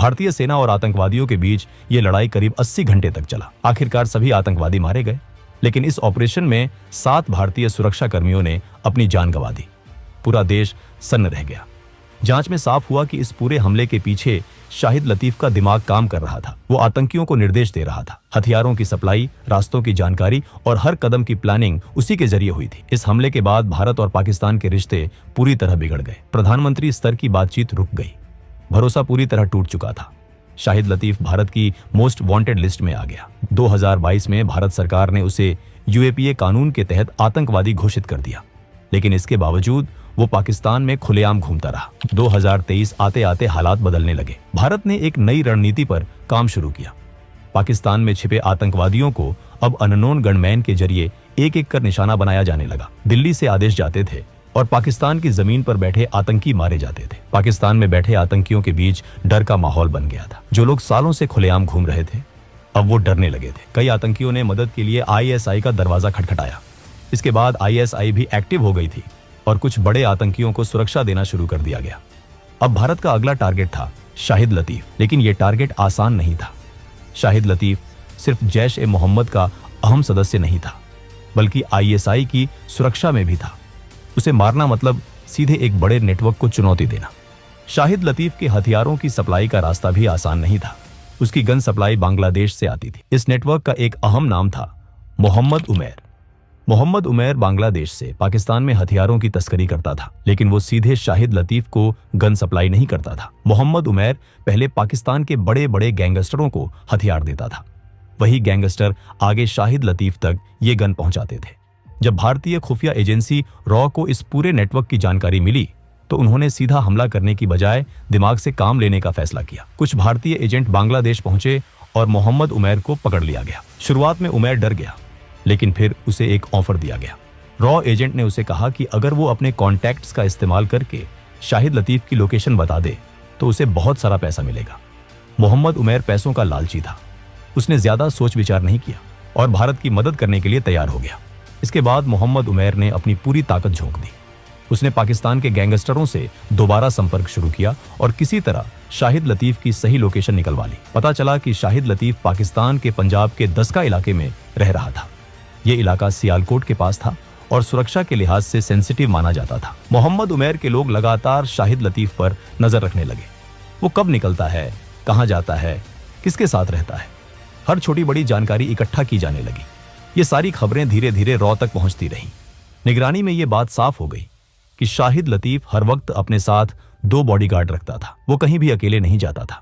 भारतीय सेना और आतंकवादियों के बीच ये लड़ाई करीब 80 घंटे तक चला। आखिरकार सभी आतंकवादी मारे गए, लेकिन इस ऑपरेशन में 7 भारतीय सुरक्षा कर्मियों ने अपनी जान गंवा दी। पूरा देश सन्न रह गया। जांच में साफ हुआ कि इस पूरे हमले के पीछे शाहिद लतीफ का दिमाग काम कर रहा था। वो आतंकियों को निर्देश दे रहा था। हथियारों की सप्लाई, रास्तों की जानकारी और हर कदम की प्लानिंग उसी के जरिए हुई थी। इस हमले के बाद भारत और पाकिस्तान के रिश्ते पूरी तरह बिगड़ गए। प्रधानमंत्री स्तर की बातचीत रुक गई। भरोसा पूरी तरह टूट चुका था। शाहिद लतीफ भारत की मोस्ट वांटेड लिस्ट में आ गया। 2022 में भारत सरकार ने उसे यूएपीए कानून के तहत आतंकवादी घोषित कर दिया, लेकिन इसके बावजूद वो पाकिस्तान में खुलेआम घूमता रहा। 2023 आते आते हालात बदलने लगे। भारत ने एक नई रणनीति पर काम शुरू किया। पाकिस्तान में छिपे आतंकवादियों को अब अननोन गनमैन के जरिए एक एक कर निशाना बनाया जाने लगा। दिल्ली से आदेश जाते थे और पाकिस्तान की जमीन पर बैठे आतंकी मारे जाते थे। पाकिस्तान में बैठे आतंकियों के बीच डर का माहौल बन गया था। जो लोग सालों से खुलेआम घूम रहे थे, अब वो डरने लगे थे। कई आतंकियों ने मदद के लिए आईएसआई का दरवाजा खटखटाया। इसके बाद आईएसआई भी एक्टिव हो गई थी और कुछ बड़े आतंकियों को सुरक्षा देना शुरू कर दिया गया। अब भारत का अगला टारगेट था शाहिद लतीफ, लेकिन यह टारगेट आसान नहीं था। शाहिद लतीफ सिर्फ जैश ए मोहम्मद का अहम सदस्य नहीं था, बल्कि आईएसआई की सुरक्षा में भी था। उसे मारना मतलब सीधे एक बड़े नेटवर्क को चुनौती देना। शाहिद लतीफ के हथियारों की सप्लाई का रास्ता भी आसान नहीं था। उसकी गन सप्लाई बांग्लादेश से आती थी। इस नेटवर्क का एक अहम नाम था मोहम्मद उमैर। मोहम्मद उमैर बांग्लादेश से पाकिस्तान में हथियारों की तस्करी करता था, लेकिन वो सीधे शाहिद लतीफ को गन सप्लाई नहीं करता था। मोहम्मद उमैर पहले पाकिस्तान के बड़े बड़े गैंगस्टरों को हथियार देता था। वही गैंगस्टर आगे शाहिद लतीफ तक ये गन पहुंचाते थे। जब भारतीय खुफिया एजेंसी रॉ को इस पूरे नेटवर्क की जानकारी मिली, तो उन्होंने सीधा हमला करने की बजाय दिमाग से काम लेने का फैसला किया। कुछ भारतीय एजेंट बांग्लादेश पहुंचे और मोहम्मद उमैर को पकड़ लिया गया। शुरुआत में उमैर डर गया, लेकिन फिर उसे एक ऑफर दिया गया। रॉ एजेंट ने उसे कहा कि अगर वो अपने कॉन्टैक्ट्स का इस्तेमाल करके शाहिद लतीफ की लोकेशन बता दे तो उसे बहुत सारा पैसा मिलेगा। मोहम्मद उमैर पैसों का लालची था। उसने ज्यादा सोच विचार नहीं किया और भारत की मदद करने के लिए तैयार हो गया। इसके बाद मोहम्मद उमैर ने अपनी पूरी ताकत झोंक दी। उसने पाकिस्तान के गैंगस्टरों से दोबारा संपर्क शुरू किया और किसी तरह शाहिद लतीफ की सही लोकेशन निकलवा ली। पता चला कि शाहिद लतीफ पाकिस्तान के पंजाब के दस्का इलाके में रह रहा था। ये इलाका सियालकोट के पास था और सुरक्षा के लिहाज से सेंसिटिव माना जाता था। मोहम्मद उमैर के लोग लगातार शाहिद लतीफ पर नजर रखने लगे। वो कब निकलता है, कहां जाता है, किसके साथ रहता है, हर छोटी बड़ी जानकारी इकट्ठा की जाने लगी। ये सारी खबरें धीरे धीरे रॉ तक पहुंचती रहीं। निगरानी में ये बात साफ हो गई कि शाहिद लतीफ हर वक्त अपने साथ 2 बॉडीगार्ड रखता था। वो कहीं भी अकेले नहीं जाता था।